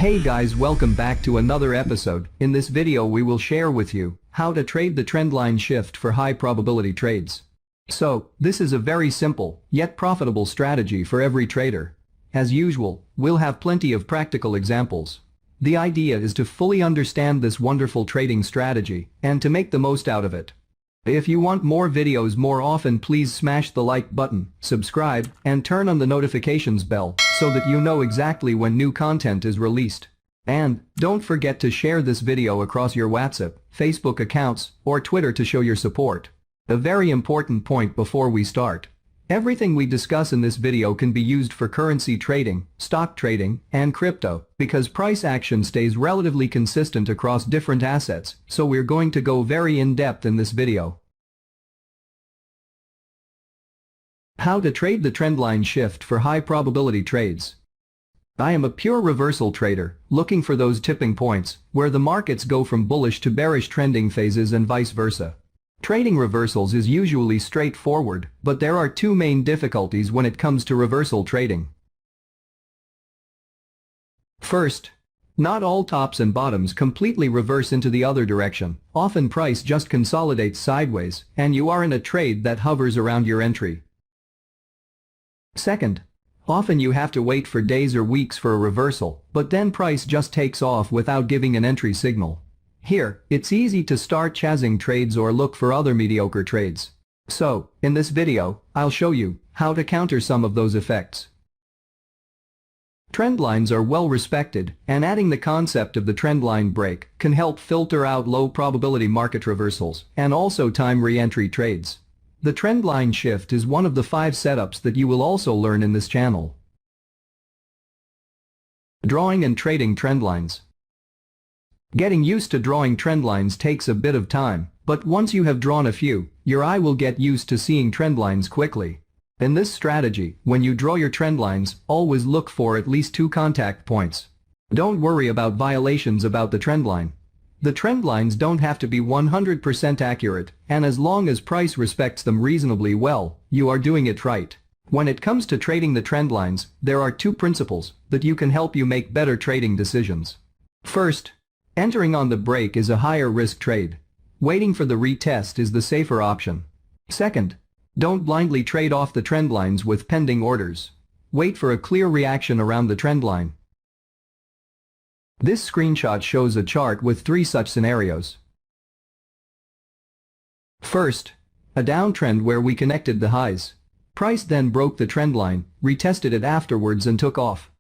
Hey guys, welcome back to another episode. In this video we will share with you how to trade the trendline shift for high probability trades. So, this is a very simple, yet profitable strategy for every trader. As usual, we'll have plenty of practical examples. The idea is to fully understand this wonderful trading strategy and to make the most out of it. If you want more videos more often, please smash the like button, subscribe, and turn on the notifications bell so that you know exactly when new content is released. And don't forget to share this video across your WhatsApp, Facebook accounts, or Twitter to show your support. A very important point before we start. Everything we discuss in this video can be used for currency trading, stock trading, and crypto, because price action stays relatively consistent across different assets, so we're going to go very in-depth in this video. How to trade the trendline shift for high probability trades. I am a pure reversal trader, looking for those tipping points, where the markets go from bullish to bearish trending phases and vice versa. Trading reversals is usually straightforward, but there are two main difficulties when it comes to reversal trading. First, not all tops and bottoms completely reverse into the other direction. Often price just consolidates sideways, and you are in a trade that hovers around your entry. Second, often you have to wait for days or weeks for a reversal, but then price just takes off without giving an entry signal. Here, it's easy to start chasing trades or look for other mediocre trades. So, in this video, I'll show you how to counter some of those effects. Trend lines are well respected, and adding the concept of the trendline break can help filter out low probability market reversals and also time re-entry trades. The trendline shift is one of the 5 setups that you will also learn in this channel. Drawing and trading trendlines. Getting used to drawing trendlines takes a bit of time, but once you have drawn a few, your eye will get used to seeing trendlines quickly. In this strategy, when you draw your trendlines, always look for at least 2 contact points. Don't worry about violations about the trendline. The trendlines don't have to be 100% accurate, and as long as price respects them reasonably well, you are doing it right. When it comes to trading the trendlines, there are 2 principles that you can help you make better trading decisions. First, entering on the break is a higher risk trade. Waiting for the retest is the safer option. Second, don't blindly trade off the trend lines with pending orders. Wait for a clear reaction around the trend line. This screenshot shows a chart with 3 such scenarios. First, a downtrend where we connected the highs. Price then broke the trend line, retested it afterwards and took off.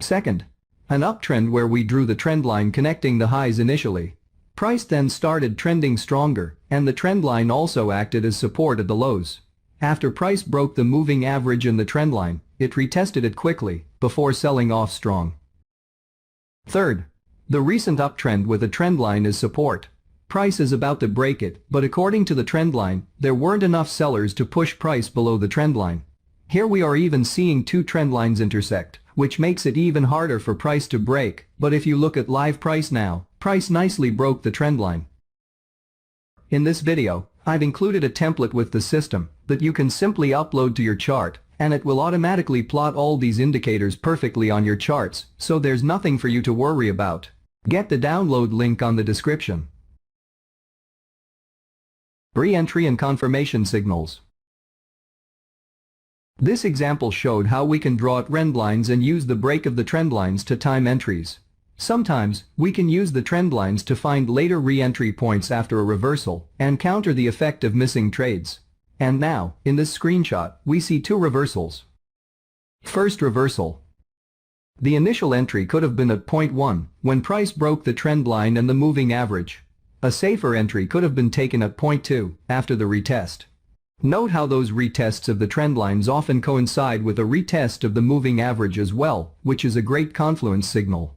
Second, an uptrend where we drew the trend line connecting the highs initially. Price then started trending stronger, and the trend line also acted as support at the lows. After price broke the moving average in the trend line, it retested it quickly, before selling off strong. Third, the recent uptrend with a trend line is support. Price is about to break it, but according to the trend line, there weren't enough sellers to push price below the trend line. Here we are even seeing 2 trend lines intersect, which makes it even harder for price to break, but if you look at live price now, price nicely broke the trend line. In this video, I've included a template with the system that you can simply upload to your chart, and it will automatically plot all these indicators perfectly on your charts, so there's nothing for you to worry about. Get the download link on the description. Re-entry and confirmation signals. This example showed how we can draw trend lines and use the break of the trend lines to time entries. Sometimes, we can use the trend lines to find later re-entry points after a reversal and counter the effect of missing trades. And now, in this screenshot, we see 2 reversals. First reversal. The initial entry could have been at point 1, when price broke the trend line and the moving average. A safer entry could have been taken at point 2, after the retest. Note how those retests of the trend lines often coincide with a retest of the moving average as well, which is a great confluence signal.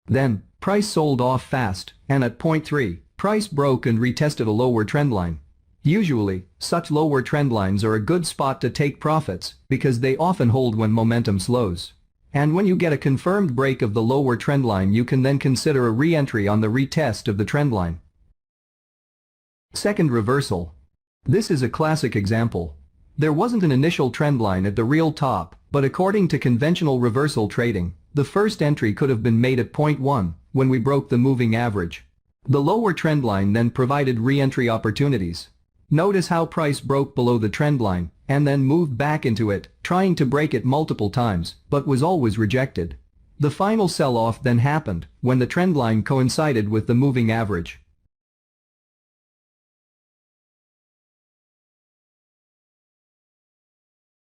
Then, price sold off fast, and at point 3, price broke and retested a lower trend line. Usually, such lower trend lines are a good spot to take profits, because they often hold when momentum slows. And when you get a confirmed break of the lower trend line, you can then consider a re-entry on the retest of the trend line. Second reversal. This is a classic example. There wasn't an initial trend line at the real top, but according to conventional reversal trading, The first entry could have been made at point 1, when we broke the moving average. The lower trend line then provided re-entry opportunities. Notice how price broke below the trend line and then moved back into it, trying to break it multiple times, but was always rejected. The final sell-off then happened when the trend line coincided with the moving average.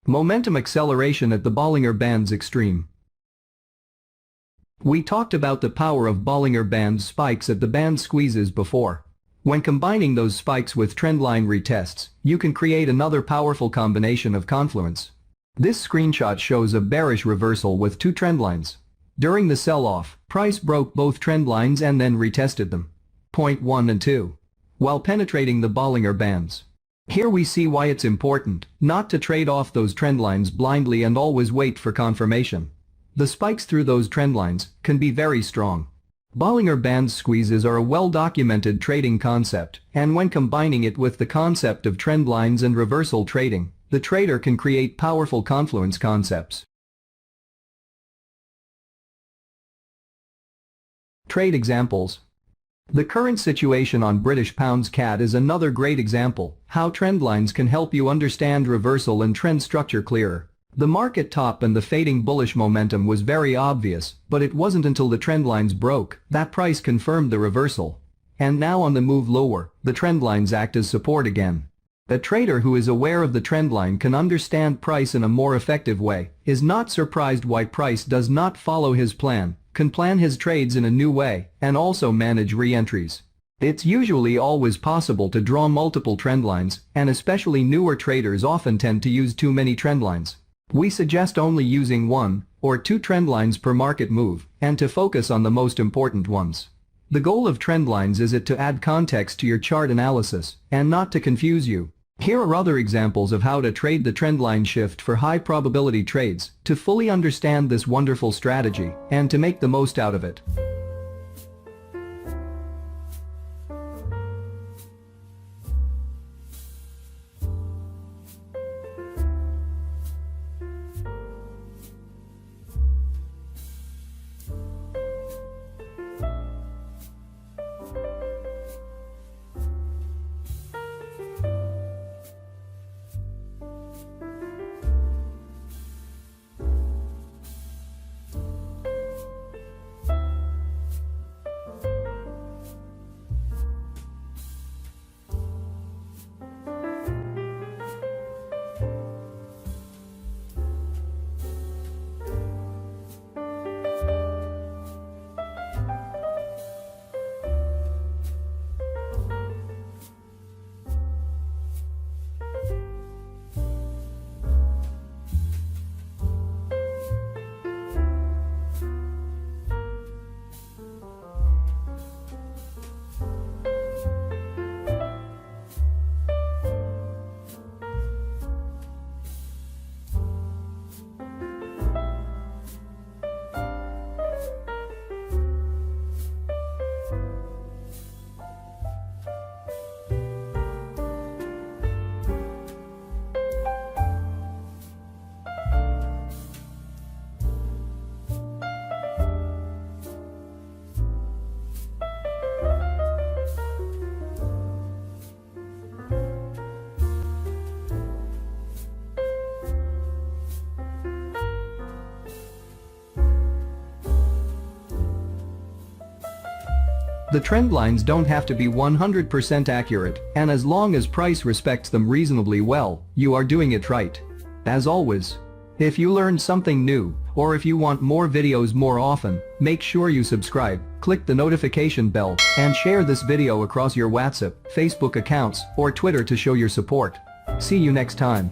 Momentum acceleration at the Bollinger Band's extreme. We talked about the power of Bollinger Band spikes at the band squeezes before. When combining those spikes with trendline retests, you can create another powerful combination of confluence. This screenshot shows a bearish reversal with two trendlines. During the sell-off, price broke both trendlines and then retested them. Point 1 and 2. While penetrating the Bollinger Bands. Here we see why it's important not to trade off those trendlines blindly and always wait for confirmation. The spikes through those trendlines can be very strong. Bollinger Band squeezes are a well-documented trading concept, and when combining it with the concept of trend lines and reversal trading, the trader can create powerful confluence concepts. Trade examples. The current situation on British Pounds CAD is another great example how trend lines can help you understand reversal and trend structure clearer. The market top and the fading bullish momentum was very obvious, but it wasn't until the trend lines broke that price confirmed the reversal. And now on the move lower, the trend lines act as support again. A trader who is aware of the trend line can understand price in a more effective way, is not surprised why price does not follow his plan, can plan his trades in a new way, and also manage re-entries. It's usually always possible to draw multiple trend lines, and especially newer traders often tend to use too many trend lines. We suggest only using 1 or 2 trend lines per market move, and to focus on the most important ones. The goal of trend lines is to add context to your chart analysis, and not to confuse you. Here are other examples of how to trade the trendline shift for high probability trades, to fully understand this wonderful strategy, and to make the most out of it. The trend lines don't have to be 100% accurate, and as long as price respects them reasonably well, you are doing it right. As always, if you learned something new, or if you want more videos more often, make sure you subscribe, click the notification bell, and share this video across your WhatsApp, Facebook accounts, or Twitter to show your support. See you next time.